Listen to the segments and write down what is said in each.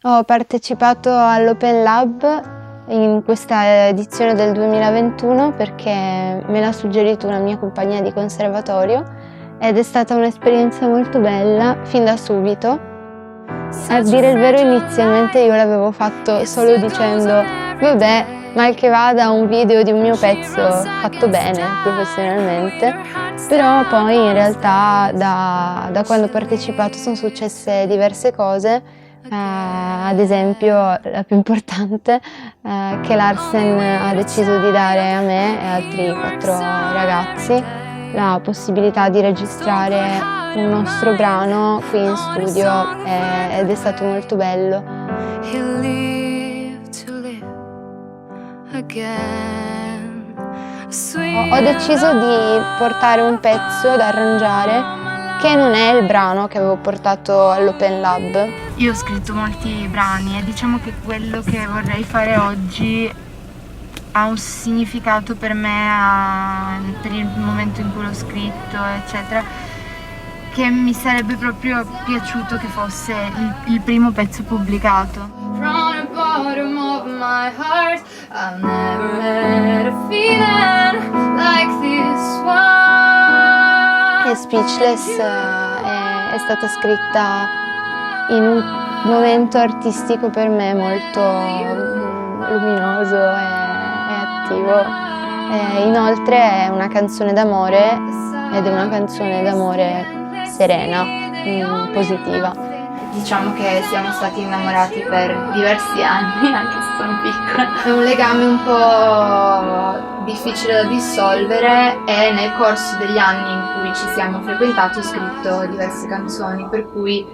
Ho partecipato all'Open Lab in questa edizione del 2021 perché me l'ha suggerito una mia compagna di conservatorio ed è stata un'esperienza molto bella fin da subito. A dire il vero, inizialmente io l'avevo fatto solo dicendo vabbè, mal che vada, un video di un mio pezzo fatto bene professionalmente, però poi in realtà da quando ho partecipato sono successe diverse cose, ad esempio la più importante, che Larsen ha deciso di dare a me e altri 4 ragazzi la possibilità di registrare un nostro brano qui in studio ed è stato molto bello. Ho deciso di portare un pezzo da arrangiare che non è il brano che avevo portato all'Open Lab. Io ho scritto molti brani e diciamo che quello che vorrei fare oggi ha un significato per me, per il momento in cui l'ho scritto, eccetera, che mi sarebbe proprio piaciuto che fosse il primo pezzo pubblicato. From the bottom of my heart, I've never had a feeling like this one. E Speechless è stata scritta in un momento artistico per me molto luminoso e attivo. Inoltre è una canzone d'amore ed è una canzone d'amore serena, positiva. Diciamo che siamo stati innamorati per diversi anni, anche se sono piccola. È un legame un po' difficile da dissolvere e nel corso degli anni in cui ci siamo frequentati ho scritto diverse canzoni, per cui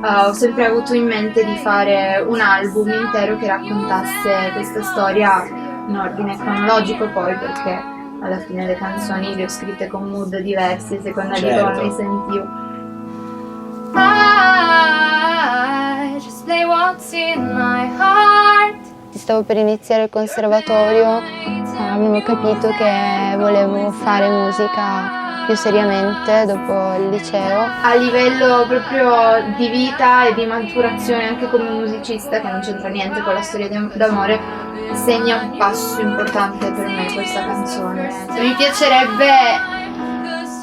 ho sempre avuto in mente di fare un album intero che raccontasse questa storia in ordine cronologico poi, perché alla fine le canzoni le ho scritte con mood diversi a seconda di come mi sentivo. Stavo per iniziare il conservatorio, avevo capito che volevo fare musica più seriamente dopo il liceo. A livello proprio di vita e di maturazione anche come musicista, che non c'entra niente con la storia d'amore, segna un passo importante per me questa canzone. Mi piacerebbe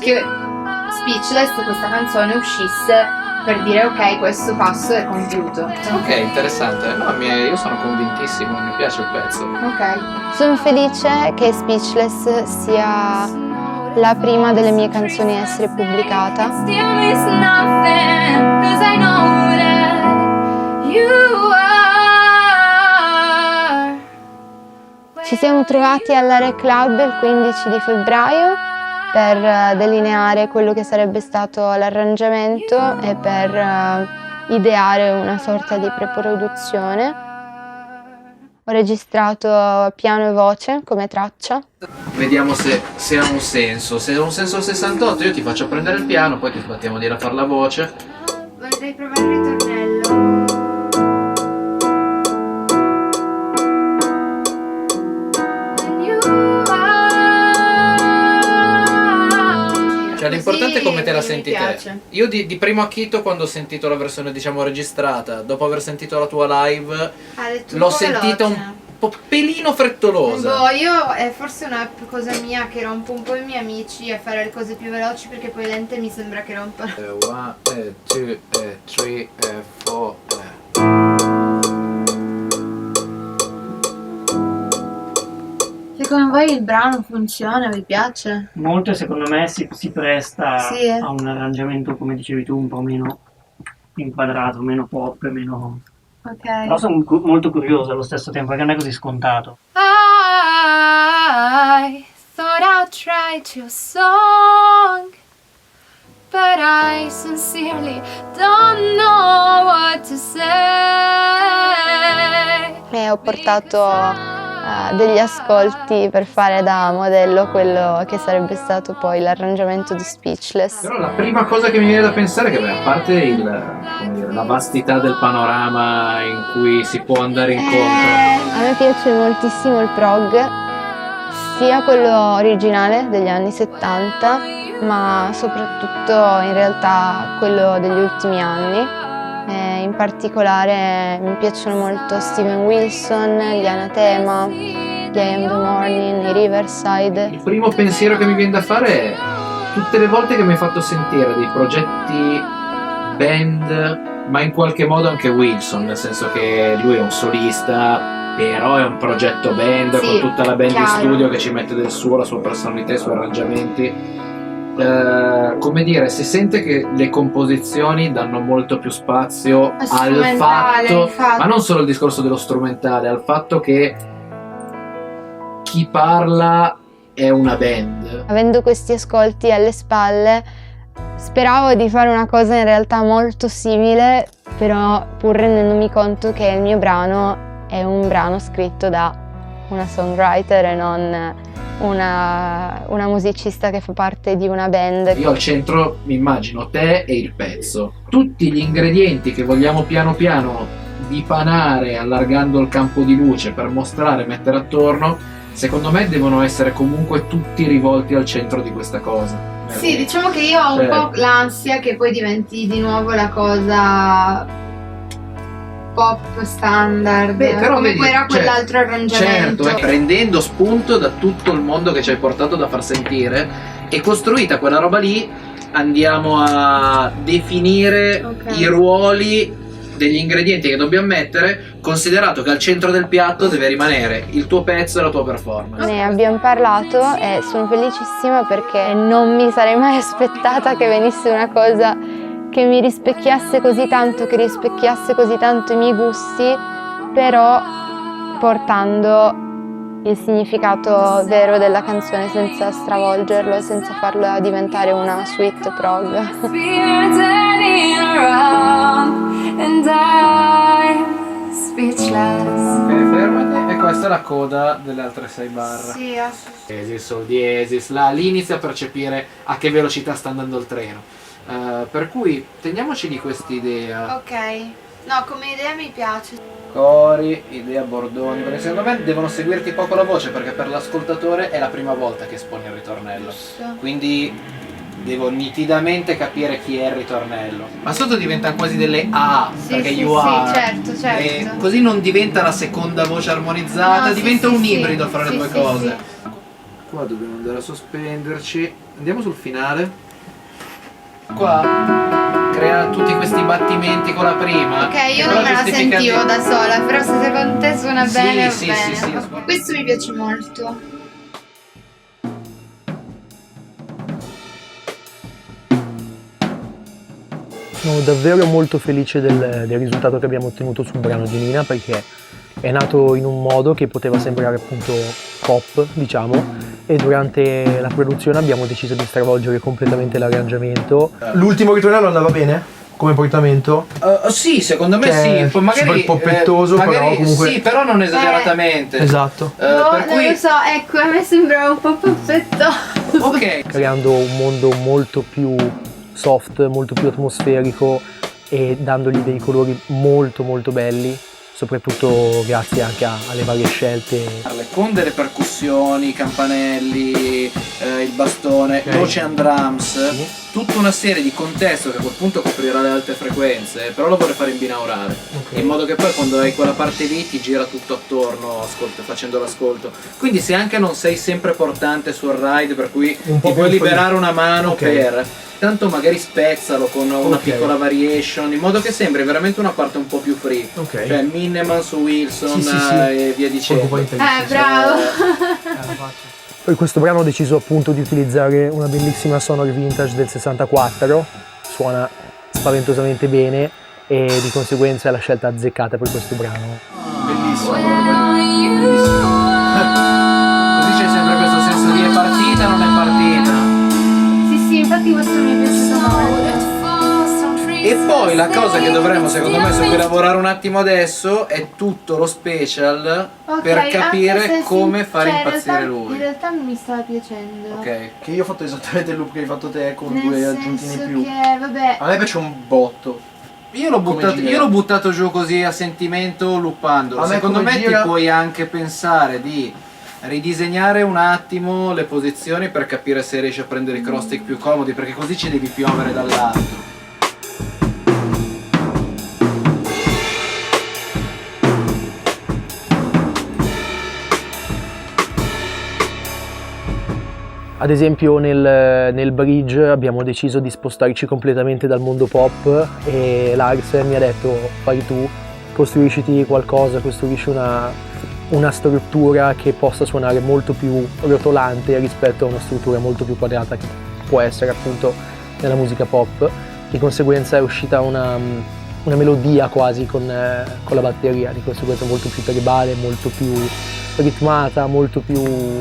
che Speechless, questa canzone, uscisse per dire ok, questo passo è compiuto. Ok, interessante. No, io sono convintissimo, mi piace il pezzo. Ok. Sono felice che Speechless sia la prima delle mie canzoni a essere pubblicata. Ci siamo trovati all'Area Club il 15 di febbraio per delineare quello che sarebbe stato l'arrangiamento e per ideare una sorta di preproduzione. Ho registrato piano e voce come traccia. Vediamo se ha un senso. Se ha un senso il 68 io ti faccio prendere il piano, poi ti sbattiamo dire a fare la voce. Vorrei provare il ritornello. Cioè l'importante è come te la senti te. Io di primo acchito, quando ho sentito la versione diciamo registrata, dopo aver sentito la tua live, l'ho sentita un po' pelino frettolosa. Io è forse una cosa mia che rompo un po' i miei amici a fare le cose più veloci, perché poi lente mi sembra che rompa. 1, 2, 3, 4. Secondo voi il brano funziona? Vi piace? Molto, secondo me si presta Sì. a un arrangiamento, come dicevi tu, un po' meno inquadrato, meno pop, meno... Ok. Però sono molto curioso allo stesso tempo, perché non è così scontato. I thought I'd try to song, but I sincerely don't know what to say. E ho portato degli ascolti per fare da modello quello che sarebbe stato poi l'arrangiamento di Speechless. Però la prima cosa che mi viene da pensare è che, a parte la vastità del panorama in cui si può andare incontro. A me piace moltissimo il prog, sia quello originale degli anni 70, ma soprattutto in realtà quello degli ultimi anni. In particolare mi piacciono molto Steven Wilson, gli Anathema, gli I Am The Morning, i Riverside. Il primo pensiero che mi viene da fare è tutte le volte che mi hai fatto sentire dei progetti band, ma in qualche modo anche Wilson, nel senso che lui è un solista, però è un progetto band, sì, con tutta la band chiaro. di studio che ci mette del suo, la sua personalità, i suoi arrangiamenti. Come dire, si sente che le composizioni danno molto più spazio al fatto, infatti. ma non solo il discorso dello strumentale, al fatto che chi parla è una band. Avendo questi ascolti alle spalle, speravo di fare una cosa in realtà molto simile, però pur rendendomi conto che il mio brano è un brano scritto da una songwriter e non una musicista che fa parte di una band. Io al centro mi immagino te e il pezzo. Tutti gli ingredienti che vogliamo piano piano dipanare allargando il campo di luce per mostrare, mettere attorno, secondo me devono essere comunque tutti rivolti al centro di questa cosa. Sì, diciamo che io ho un po' l'ansia che poi diventi di nuovo la cosa pop standard. Beh, però come vedi, poi era quell'altro arrangiamento. Certo, prendendo spunto da tutto il mondo che ci hai portato da far sentire e costruita quella roba lì, andiamo a definire i ruoli degli ingredienti che dobbiamo mettere, considerato che al centro del piatto deve rimanere il tuo pezzo e la tua performance. Ne abbiamo parlato e sono felicissima perché non mi sarei mai aspettata che venisse una cosa che mi rispecchiasse così tanto, che rispecchiasse così tanto i miei gusti, però portando il significato vero della canzone senza stravolgerlo, senza farlo diventare una suite prog. Ok, fermati. E questa è la coda delle altre 6 barre. Sì, Diesis, sol diesis, là, lì inizia a percepire a che velocità sta andando il treno. Per cui teniamoci di quest'idea. ok. No, come idea mi piace. Cori, idea bordoni, perché secondo me devono seguirti poco la voce, perché per l'ascoltatore è la prima volta che esponi il ritornello. Quindi devo nitidamente capire chi è il ritornello. Ma sotto diventano quasi delle A, perché you are. Certo. E così non diventa la seconda voce armonizzata, No, diventa sì, un sì, ibrido fra le sì, due sì, cose. Qua dobbiamo andare a sospenderci. Andiamo sul finale. Qua crea tutti questi battimenti con la prima. Ok, io non me la sentivo da sola, però se secondo te suona Sì, bene, sì, va bene. sì. Questo mi piace molto. Sono davvero molto felice del risultato che abbiamo ottenuto sul brano di Nina, perché è nato in un modo che poteva sembrare appunto pop, diciamo, e durante la produzione abbiamo deciso di stravolgere completamente l'arrangiamento. L'ultimo ritornello andava bene? Come portamento? Sì, secondo me Che sì. Poi magari super poppettoso, magari, però comunque. sì, però non esageratamente. Esatto. No, Per non cui lo so, ecco, a me sembrava un po' perfetto. ok. Creando un mondo molto più soft, molto più atmosferico e dandogli dei colori molto molto belli, soprattutto grazie anche alle varie scelte. Con delle percussioni, i campanelli, il bastone, l'Ocean Drums, tutta una serie di contesto che a quel punto coprirà le alte frequenze, però lo vorrei fare in binaurale, in modo che poi quando hai quella parte lì ti gira tutto attorno facendo l'ascolto. Quindi se anche non sei sempre portante sul ride, per cui ti puoi liberare una mano per... Tanto magari spezzalo con una piccola variation, in modo che sembri veramente una parte un po' più free. Cioè Minneman su Wilson e via dicendo. Bravo. Per questo brano ho deciso appunto di utilizzare una bellissima Sonor Vintage del 64, suona spaventosamente bene e di conseguenza è la scelta azzeccata per questo brano. Bellissimo. Così c'è sempre questo senso di è partita, non è partita. Sì, infatti questo mi è piaciuto molto. E poi la cosa che dovremmo secondo me su cui lavorare un attimo adesso è tutto lo special per capire come fare impazzire lui. In realtà mi stava piacendo. Ok. Che io ho fatto esattamente il loop che hai fatto te con Nel due aggiuntini in senso più. che, vabbè, A me piace un botto. Io l'ho buttato giù così a sentimento loopandolo. A me Secondo come me gira- ti puoi anche pensare di ridisegnare un attimo le posizioni per capire se riesci a prendere i cross stick più comodi, perché così ci devi piovere dall'alto. Ad esempio nel bridge abbiamo deciso di spostarci completamente dal mondo pop e Lars mi ha detto fai tu, costruisciti qualcosa, costruisci una struttura che possa suonare molto più rotolante rispetto a una struttura molto più quadrata che può essere appunto nella musica pop. Di conseguenza è uscita una melodia quasi con la batteria, di conseguenza molto più tribale, molto più ritmata, molto più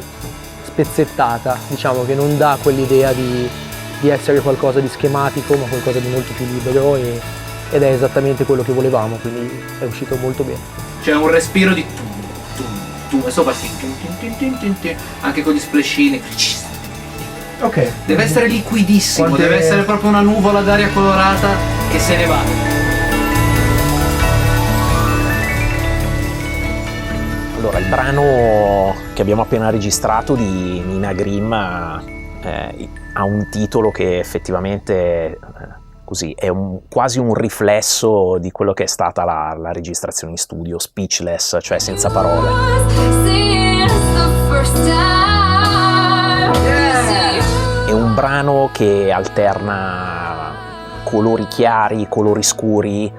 spezzettata, diciamo che non dà quell'idea di essere qualcosa di schematico ma qualcosa di molto più libero ed è esattamente quello che volevamo, quindi è uscito molto bene. C'è un respiro di e sopra anche con gli splashini. Ok. Deve essere liquidissimo, Quante- deve essere proprio una nuvola d'aria colorata che se ne va. Allora, il brano che abbiamo appena registrato di Nina Grimm ha un titolo che effettivamente così è quasi un riflesso di quello che è stata la registrazione in studio, Speechless, cioè senza parole. È un brano che alterna colori chiari, colori scuri,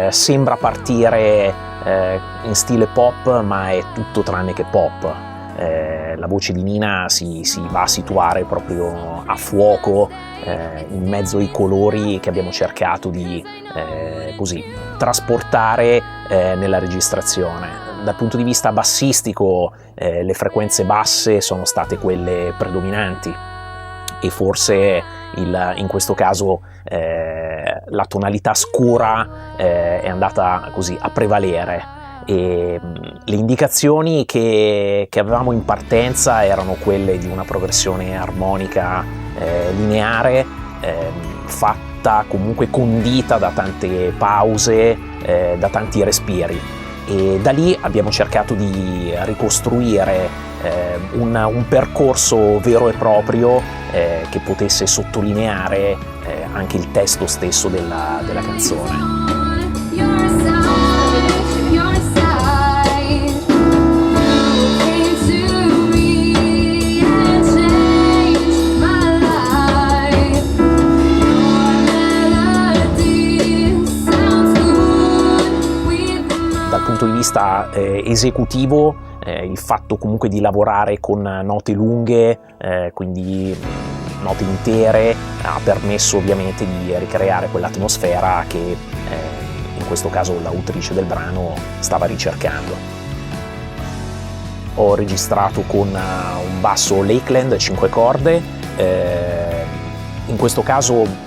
sembra partire in stile pop, ma è tutto tranne che pop. La voce di Nina si va a situare proprio a fuoco in mezzo ai colori che abbiamo cercato di così trasportare nella registrazione. Dal punto di vista bassistico le frequenze basse sono state quelle predominanti e forse in questo caso la tonalità scura è andata così a prevalere. E le indicazioni che avevamo in partenza erano quelle di una progressione armonica lineare, fatta comunque condita da tante pause, da tanti respiri, e da lì abbiamo cercato di ricostruire un percorso vero e proprio che potesse sottolineare anche il testo stesso della canzone. Dal punto di vista esecutivo, il fatto comunque di lavorare con note lunghe, quindi note intere, ha permesso ovviamente di ricreare quell'atmosfera che in questo caso l'autrice del brano stava ricercando. Ho registrato con un basso Lakeland 5 corde, in questo caso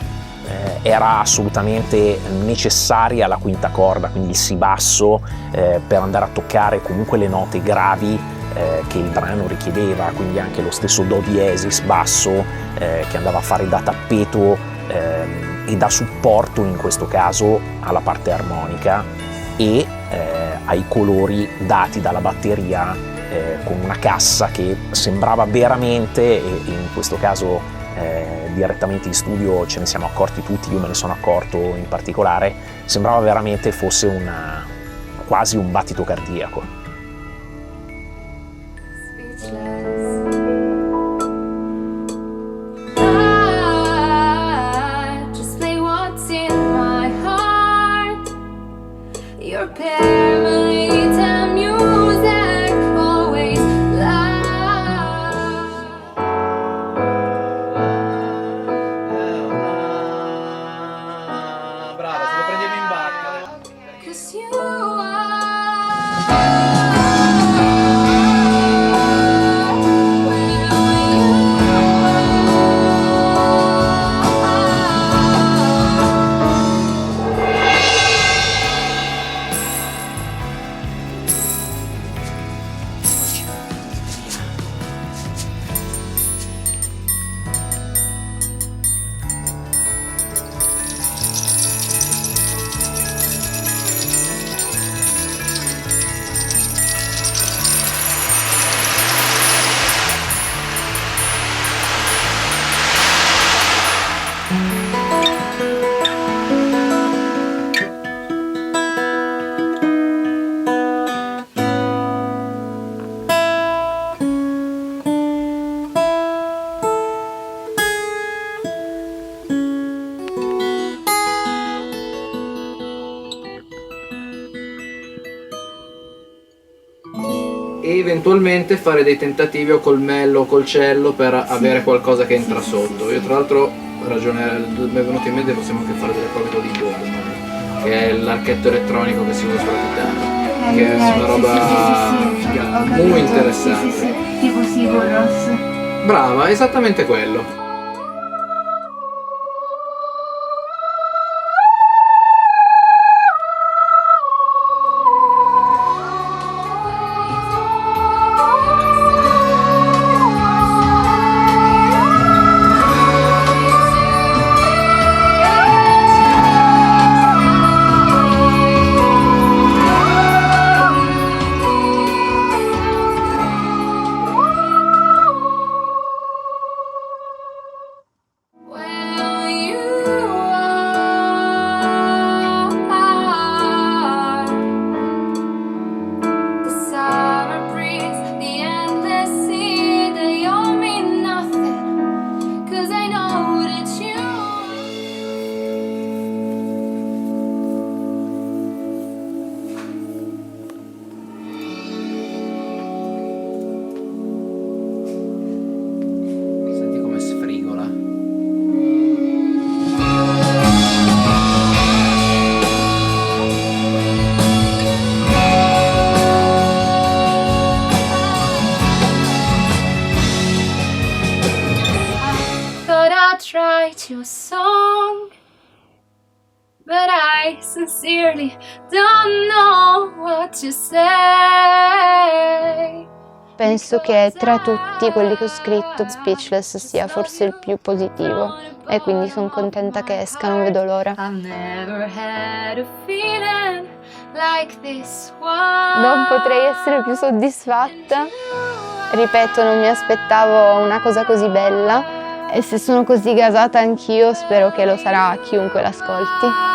era assolutamente necessaria la quinta corda, quindi il si basso, per andare a toccare comunque le note gravi che il brano richiedeva, quindi anche lo stesso do diesis basso che andava a fare da tappeto e da supporto in questo caso alla parte armonica e ai colori dati dalla batteria con una cassa che sembrava veramente, e in questo caso direttamente in studio ce ne siamo accorti tutti, io me ne sono accorto in particolare, sembrava veramente fosse quasi un battito cardiaco. e eventualmente fare dei tentativi o col mello o col cello per avere qualcosa che entra sotto. Io tra l'altro, mi è venuto in mente, possiamo anche fare delle prove con l'I-Ball, che è l'archetto elettronico che si usa sulla chitarra, che è una roba molto interessante. Sì. Tipo Sigur Rós. Brava, esattamente quello. Write your song, but I sincerely don't know what to say. Penso che tra tutti quelli che ho scritto Speechless sia forse il più positivo e quindi sono contenta che esca, non vedo l'ora. I've never had a feeling like this one. Non potrei essere più soddisfatta. Ripeto, non mi aspettavo una cosa così bella. E se sono così gasata anch'io, spero che lo sarà chiunque l'ascolti.